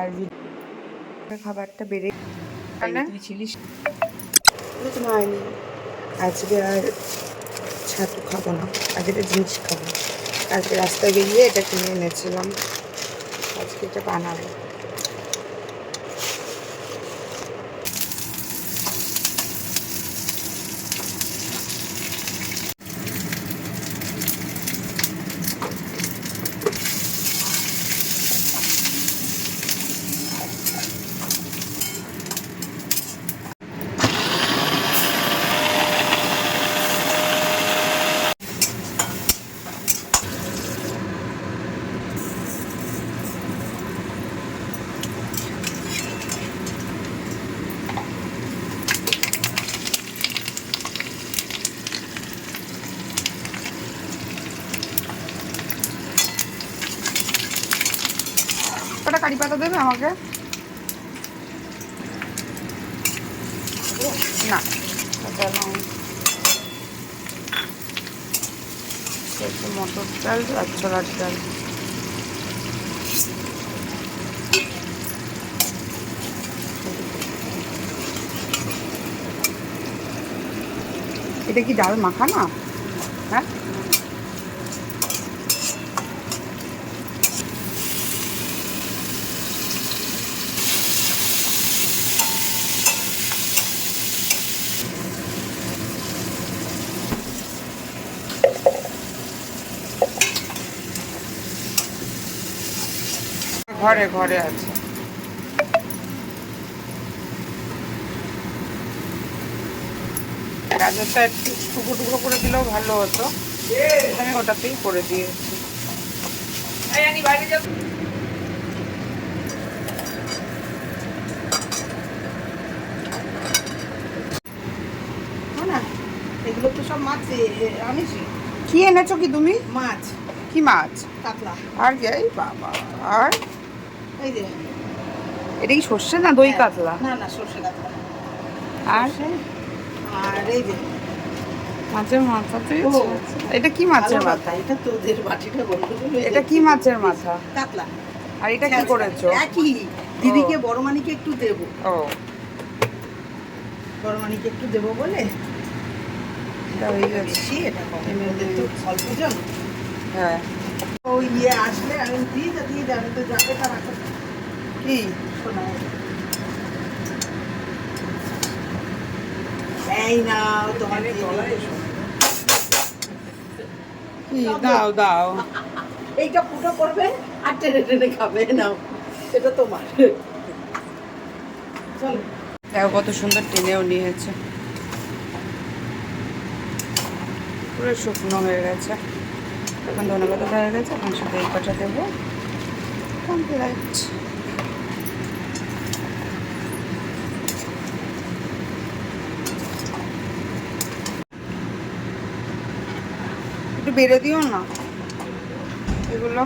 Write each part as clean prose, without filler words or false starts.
আর খাবারটা বেড়ে তুই ছিলিস হয়নি। আজকে আর ছাতু খাবো না, আজকে জিনিস খাবো। কালকে রাস্তায় বেরিয়ে এটা কিনে এনেছিলাম, আজকে এটা বানাবো। কটা কারি পাতা দেবে আমাকে? না মটর ডাল আর ছোলার ডাল। এটা কি ডাল মাখা না? হ্যাঁ, ঘরে ঘরে আছে। গাজরটা একটু টুকরো টুকরো করে দিলেও ভালো হতো, আমি ওটাতেই করে দিয়েছি। এগুলো তো সব মাছ আনিছি। কি এনেছো কি তুমি? মাছ। কি মাছ? কাতলা। আর কি? এই বাবা, আর এই যে এটা কি সর্ষে না দই কাতলা? না না, সর্ষে কাতলা। আর আর এই যে মাছের মাথা। এটা কি মাছের মাথা? এটা তোদের বাটিটা বন্ধ করে। এটা কি মাছের মাথা? কাতলা। আর এটা কি করেছো? একই। দিদিকে বড় মানিকে একটু দেবো। ও, বড় মানিকে একটু দেবো বলে এটা হয়ে গেছে। বেশি, এটা কম। ওদের তো অল্প জন। হ্যাঁ, ও আসলে আমি দিয়ে যাবে তো, যাবে তার আগে কি শোনা। এই নাও তোমার কি দাও দাও। এইটা ফুটো করবে আর টেনে টেনে খাবে। নাও, এটা তোমার। চলো, দেখো কত সুন্দর টেনেও নিয়েছে, পুরো শুকনো হয়ে গেছে। এখন ধনেপাতা হয়ে গেছে, এখন শুধু এই কটা দেবো। কমপ্লিট। একটু বেড়ে দিও না এগুলো।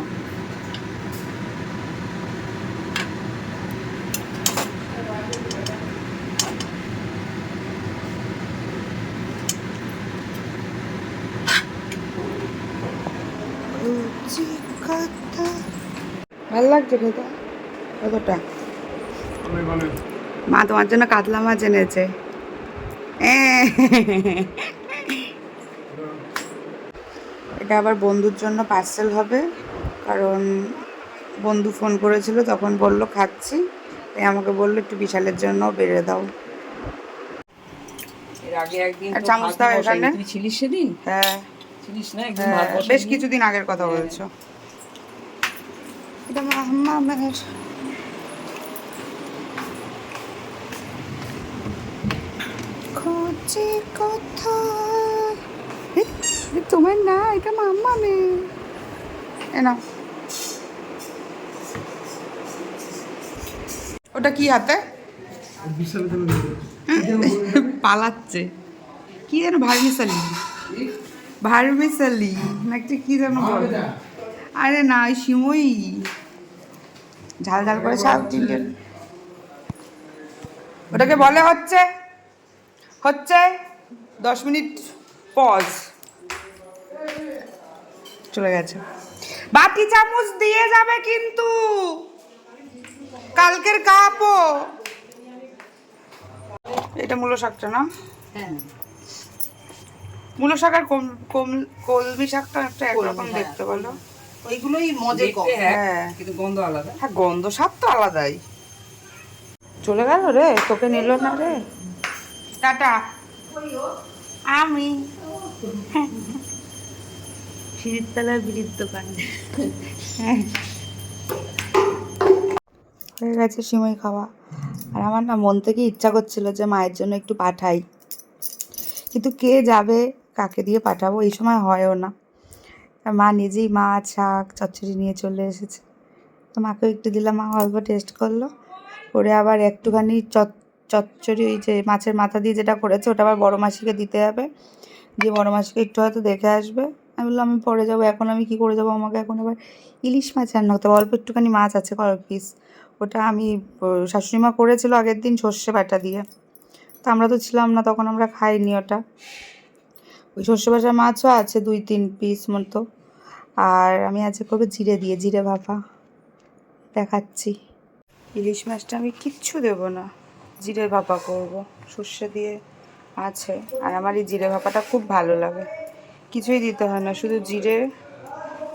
ভালো লাগছে খেতে কতটা? মা তোমার জন্য কাতলা মাছ এনেছে। এটা আবার বন্ধুর জন্য পার্সেল হবে, কারণ বন্ধু ফোন করেছিল, তখন বলল খাচ্ছি, তাই আমাকে বললো একটু বিশালের জন্য বেড়ে দাও। এর আগে একদিন আর তো চামচ দাও এখানে। তুই ছিলিস সেদিন? হ্যাঁ ছিলিস না একদিন ভাত বসাই? বেশ কিছুদিন আগের কথা বলছো। এটা মাম্মামের। খোঁজে কথা তোমার না, এটা মাম্মামের। এ না, ওটা কি হাতে পালাচ্ছে? কি যেন ভার্মিসালি, ভার্মিসালি নাকি কি যেন বলে। আরে না, ওই সিমই ঝাল ঝাল করে সাউথ ইন্ডিয়ান। ওটাকে বলে হচ্ছে 10 মিনিট পজ। চলে গেছে। বাটি চামচ দিয়ে যাবে কিন্তু। কালকের কাপও এটা মূলো শাকটা না? হ্যাঁ মূলো শাক আর কলমি শাকটা একটা একরকম দেখতে বলো। ওইগুলোই মজে কম। দেখতে হ্যাঁ, হ্যাঁ কিন্তু গন্ধ আলাদা। হ্যাঁ, গন্ধ স্বাদ তো আলাদাই। চলে গেল রে, তোকে নিল না রে। টাটা। আমি সিঁড়ির বিড়ির দোকান। হয়ে গেছে সিমই খাওয়া। আর আমার না মন থেকে ইচ্ছা করছিল যে মায়ের জন্য একটু পাঠাই, কিন্তু কে যাবে, কাকে দিয়ে পাঠাবো, এই সময় হয়ও না। আর মা নিজেই মাছ শাক চচ্চড়ি নিয়ে চলে এসেছে, তো মাকেও একটু দিলাম। মা অল্প টেস্ট করলো, করে আবার একটুখানি চচ্চড়ি ওই যে মাছের মাথা দিয়ে যেটা করেছে ওটা আবার বড় মাসিকে দিতে হবে, দিয়ে বড় মাসিকে একটু হয়তো দেখে আসবে। আমি বললাম আমি পরে যাবো, এখন আমি কী করে যাবো, আমাকে এখন আবার ইলিশ মাছ রান্না করতে হবে। অল্প একটুখানি মাছ আছে কয়েক পিস, ওটা আমি শাশুড়ি মা করেছিল আগের দিন সর্ষে বাটা দিয়ে, তো আমরা তো ছিলাম না তখন, আমরা খাইনি ওটা। ওই সর্ষে বাটা মাছও আছে 2-3 পিস মতো। আর আমি আজকে করবো জিরে দিয়ে, জিরে ভাপা দেখাচ্ছি। ইলিশ মাছটা আমি কিচ্ছু দেবো না, জিরে ভাপা করব, সর্ষে দিয়ে আছে। আর আমার এই জিরে ভাপাটা খুব ভালো লাগে, কিছুই দিতে হয় না, শুধু জিরে,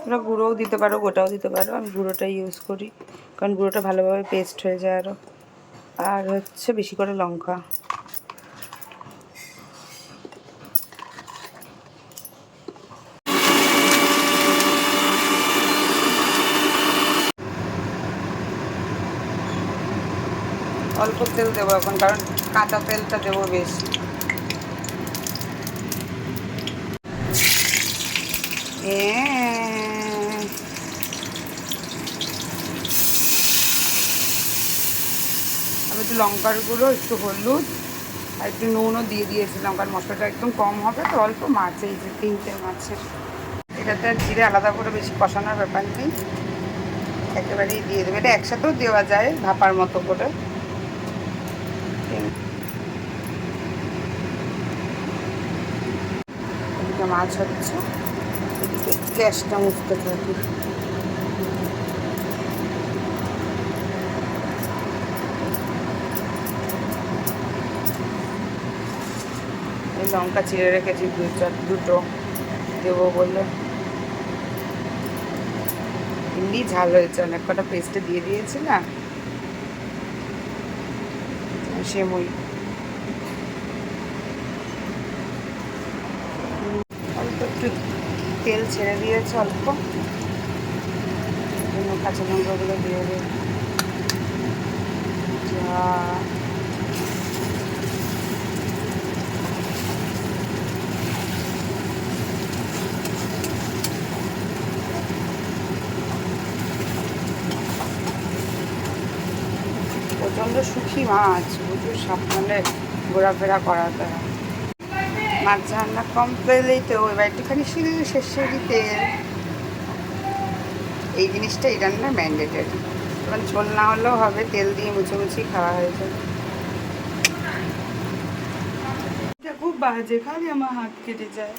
ওরা গুঁড়োও দিতে পারো গোটাও দিতে পারো, আমি গুঁড়োটাই ইউজ করি কারণ গুঁড়োটা ভালোভাবে পেস্ট হয়ে যায় আরও। আর হচ্ছে বেশি করে লঙ্কা। অল্প তেল দেবো এখন, কারণ কাঁচা তেলটা দেবো বেশি। আমি একটু লঙ্কার গুঁড়ো, একটু হলুদ আর একটু নুনও দিয়ে দিয়েছিলাম, কারণ মশলাটা একদম কম হবে তো, অল্প মাছ, এই যে 3টে মাছের। এটাতে আর জিরে আলাদা করে বেশি কষানোর ব্যাপার নেই, একেবারেই দিয়ে দেবে। এটা একসাথেও দেওয়া যায় ভাপার মতো করে। এদিকে মাছ হচ্ছে, এদিকে গ্যাসটা মুছতে থাকি। এই লঙ্কা চিড়ে রেখেছি দুটো দেবো বলে, এমনি ঝাল হয়েছে, অনেক কটা পেস্টে দিয়ে দিয়েছি না সেমই। অল্প একটু তেল ছেড়ে দিয়েছে, অল্প কাঁচা লঙ্কাগুলো দিয়ে দেবো। যা প্রচণ্ড সুখী মাছ, প্রচুর সাবধানে ঘোরাফেরা করাতে হয়। মাছ রান্না কম পেলেই তো এবার একটুখানি শুধু শেষের তেল, এই জিনিসটা এই রান্না ম্যান্ডেটারি। তখন ঝোল না হলেও হবে, তেল দিয়ে মুছে খাওয়া হয়ে যাবে। এটা খুব বাজে, খালি আমার হাত কেটে যায়।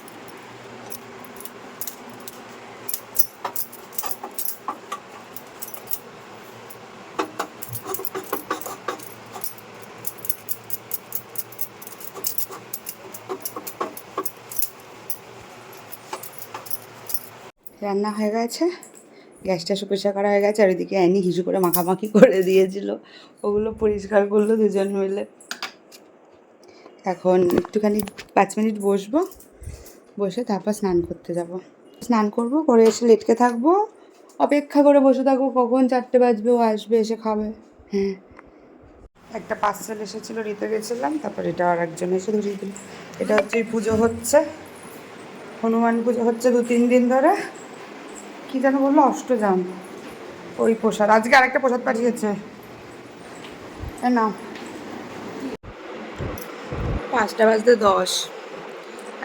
রান্না হয়ে গেছে, গ্যাসটা পরিষ্কার করা হয়ে গেছে, আর ওইদিকে অ্যানি হিসু করে মাখামাখি করে দিয়েছিল, ওগুলো পরিষ্কার করলো দুজন মিলে। এখন একটুখানি 5 মিনিট বসবো, বসে তারপর স্নান করতে যাব। স্নান করব, করে এসে লেটকে থাকবো, অপেক্ষা করে বসে থাকবো কখন 4টে বাজবে, ও আসবে, এসে খাবে। হ্যাঁ, একটা পার্সেল এসেছিলো, দিতে গেছিলাম, তারপর এটা আর একজন এসে ধরিয়ে দিল। এটা হচ্ছে পুজো হচ্ছে, হনুমান পুজো হচ্ছে 2-3 দিন ধরে। কী যেন বললো, অষ্টজাম, ওই প্রসাদ। আজকে আরেকটা প্রসাদ পাঠিয়েছে, না 5:10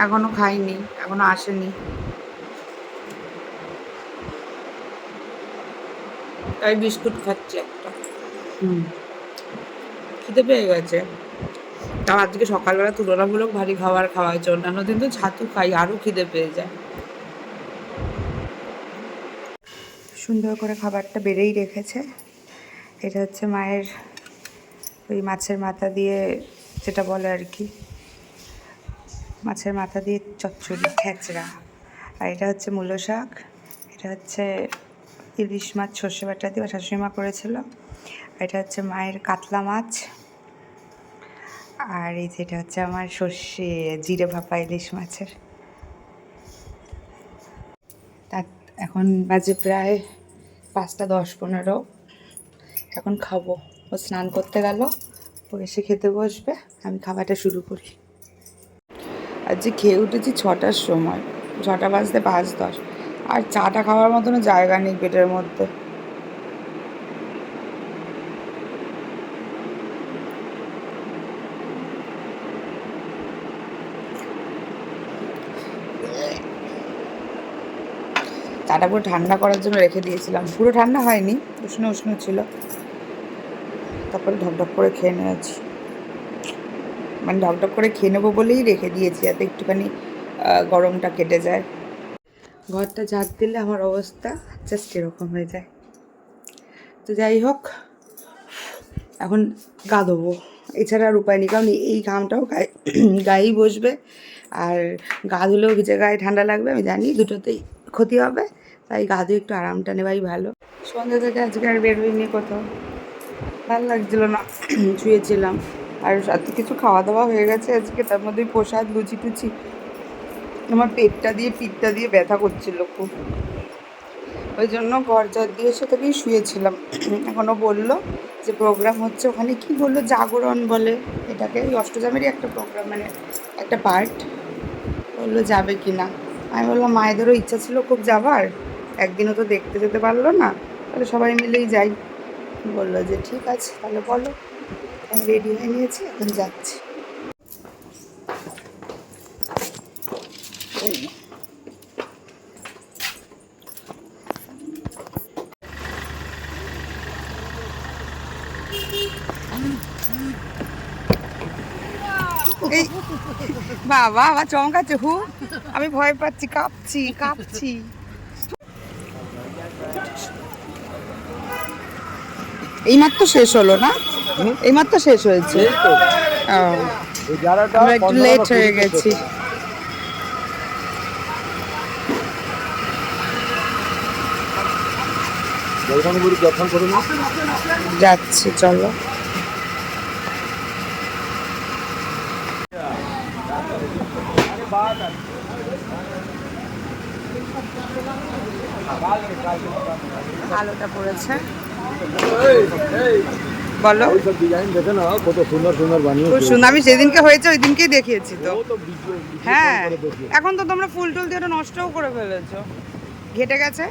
এখনো খাইনি, এখনো আসেনি, তাই বিস্কুট খাচ্ছি একটা। খিদে পেয়ে গেছে, তাও আজকে সকালবেলা তুলনামূলক ভারী খাবার খাওয়া হয়েছে, অন্যান্য দিন তো ছাতু খাই, আরও খিদে পেয়ে যায়। সুন্দর করে খাবারটা বেড়েই রেখেছে, এটা হচ্ছে মায়ের ওই মাছের মাথা দিয়ে যেটা বলে আর কি, মাছের মাথা দিয়ে চচ্চড়ি খ্যাচড়া। আর এটা হচ্ছে মূলো শাক, এটা হচ্ছে ইলিশ মাছ সর্ষে বাটা দিয়ে শাশুড়ি মা করেছিল। আর এটা হচ্ছে মায়ের কাতলা মাছ। আর এই যেটা হচ্ছে আমার সর্ষে জিরে ভাপা ইলিশ মাছের। তা এখন বাজে প্রায় 5:10-15। এখন খাবো। ও স্নান করতে গেল, ও এসে খেতে বসবে, আমি খাবারটা শুরু করি। আজকে খেয়ে উঠেছি 6টার সময়, 6টা বাজতে 5:10। আর চাটা খাওয়ার মতনও জায়গা নেই পেটের মধ্যে। চাটা পুরো ঠান্ডা করার জন্য রেখে দিয়েছিলাম, পুরো ঠান্ডা হয়নি, উষ্ণ উষ্ণ ছিল। তারপরে ঢকঢক করে খেয়ে নিয়েছি, মানে ঢকঢক করে খেয়ে নেবো বলেই রেখে দিয়েছি, যাতে একটুখানি গরমটা কেটে যায়। ঘরটা ঝাঁট দিলে আমার অবস্থা জাস্ট এরকম হয়ে যায়। তো যাই হোক, এখন গা ধোবো, এছাড়া আর উপায় নেই, কারণ এই ঘামটাও গায়েই বসবে। আর গা ধুলেও ভিজে গায়ে ঠান্ডা লাগবে, আমি জানি দুটোতেই ক্ষতি হবে। তাই গা ধুয়ে একটু আরামটা নেওয়াই ভালো। সন্ধ্যা থেকে আজকে আর বের হইনি কোথাও, ভালো লাগছিল না, শুয়েছিলাম। আর সাথে কিছু খাওয়া দাওয়া হয়ে গেছে আজকে, তার মধ্যে প্রসাদ লুচি টুচি, আমার পেটটা দিয়ে পিঠটা দিয়ে ব্যথা করছিল খুব, ওই জন্য ঘর ঝাড় দিয়ে এসে থেকেই শুয়েছিলাম। এখনও বললো যে প্রোগ্রাম হচ্ছে ওখানে, কি বললো জাগরণ বলে এটাকে, ওই অষ্টজামেরই একটা প্রোগ্রাম, মানে একটা পার্ট। বললো যাবে কি না, আমি বললাম মায়েদেরও ইচ্ছা ছিল খুব যাবার, একদিনও তো দেখতে যেতে পারলো না, তাহলে সবাই মিলেই যাই। বললো যে ঠিক আছে তাহলে বলো। আমি রেডি হয়ে নিয়েছি, এখন যাচ্ছি। এই বাবা আবার চমকাচ্ছে হু, আমি ভয় পাচ্ছি, কাঁপছি কাঁপছি। এইমাত্র শেষ হলো না, এইমাত্র শেষ হয়েছে। আমরা একটু লেট হয়ে গেছি। যাচ্ছি চলো। আলোটা পড়েছে, বলো। কত সুন্দর সুন্দর বানিয়েছে, খুব সুন্দর। আমি যেদিনকে হয়েছে ওই দিনকেই দেখিয়েছি তো। হ্যাঁ, এখন তো তোমরা ফুল টুল দিয়ে ওটা নষ্টও করে ফেলেছো, ঘেটে গেছে।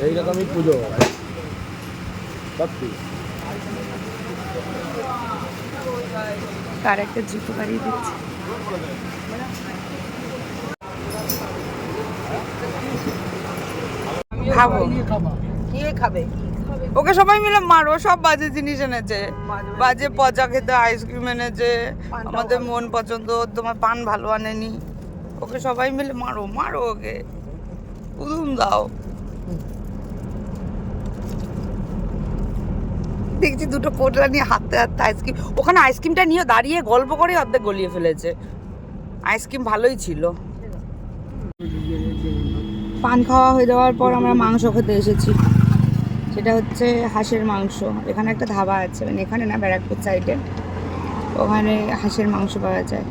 এইরকমই পুজো সত্যি। কার একটা জুতো বাড়িয়ে দিচ্ছে। খাবো, কে খাবে? ওকে সবাই মিলে মারো, সব বাজে জিনিস এনেছে, বাজে পচা খেতে আইসক্রিম এনেছে, আমাদের মন পছন্দ, তোমার পান ভালো আনেনি। ওকে সবাই মিলে মারো, মারো ওকে, উদুম দাও। দেখছি দুটো পোটলা নিয়ে হাতে হাতে আইসক্রিম, ওখানে আইসক্রিমটা নিয়ে দাঁড়িয়ে গল্প করে অর্ধেক গলিয়ে ফেলেছে। আইসক্রিম ভালোই ছিল। পান খাওয়া হয়ে যাওয়ার পর আমরা মাংস খেতে এসেছি, সেটা হচ্ছে হাঁসের মাংস। এখানে একটা ধাবা আছে, মানে এখানে না, ব্যারাকপুর সাইডে, ওখানে হাঁসের মাংস পাওয়া যায়।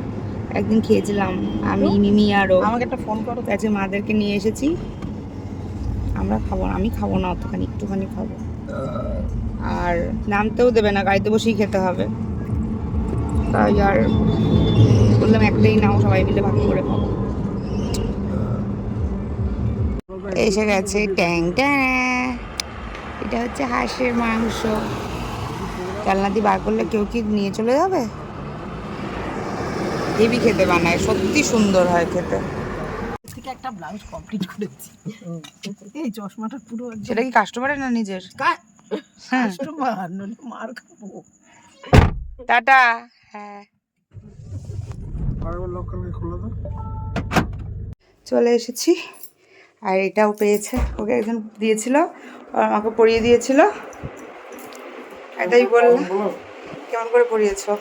একদিন খেয়েছিলাম আমি, মিমি আরও। আমাকে একটা ফোন করো। কাছে মাদেরকে নিয়ে এসেছি। আমরা খাবো না, আমি খাবো না অতখানি, একটুখানি খাবো। আর নামতেও দেবে না, গাড়িতে বসেই খেতে হবে। তাই আর বললাম একটাই নাও, সবাই মিলে ভাগ করে খাবো। এসে গেছে ট্যাং ট্যাঁ, এটা হচ্ছে হাঁসের মাংস। জানলা দিয়ে বার করলে কেউ কি নিয়ে চলে যাবে? হেভি খেতে বানায়, সত্যি সুন্দর হয় খেতে। থেকে একটা ব্লাউজ কমপ্লিট করেছি, এই চশমাটা পুরো সেটা কি কাস্টমারের না নিজের? কাস্টমার, নইলে মার খাবো। টাটা। হ্যাঁ, চলে এসেছি। আর এটাও পেয়েছে, ওকে একজন দিয়েছিল, ও আমাকে পরিয়ে দিয়েছিল। এটাই বললাম, কেমন করে পরিয়েছো?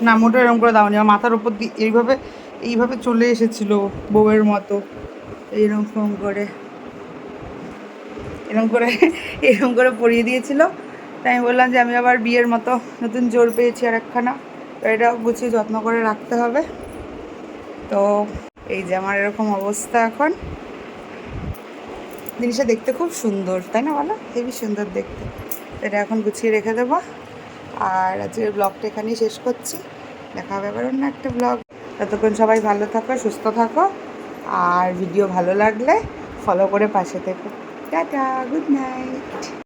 না মোটা এরকম করে দাওনি, আমার মাথার উপর দিয়ে এইভাবে চলে এসেছিল বউয়ের মতো, এরকম করে এরকম করে পরিয়ে দিয়েছিল। তাই আমি বললাম যে আমি আবার বিয়ের মতো নতুন জোর পেয়েছি আর একখানা, তো এটাও গুছিয়ে যত্ন করে রাখতে হবে। তো এই যে আমার এরকম অবস্থা এখন। জিনিসটা দেখতে খুব সুন্দর, তাই না বলো? হেবি সুন্দর দেখতে। এটা এখন গুছিয়ে রেখে দেবো। আর আজকের ব্লগটা এখানেই শেষ করছি, দেখা হবে আবার অন্য একটা ব্লগ। ততক্ষণ সবাই ভালো থাকো, সুস্থ থাকো, আর ভিডিও ভালো লাগলে ফলো করে পাশে থেকো। Tata, good night.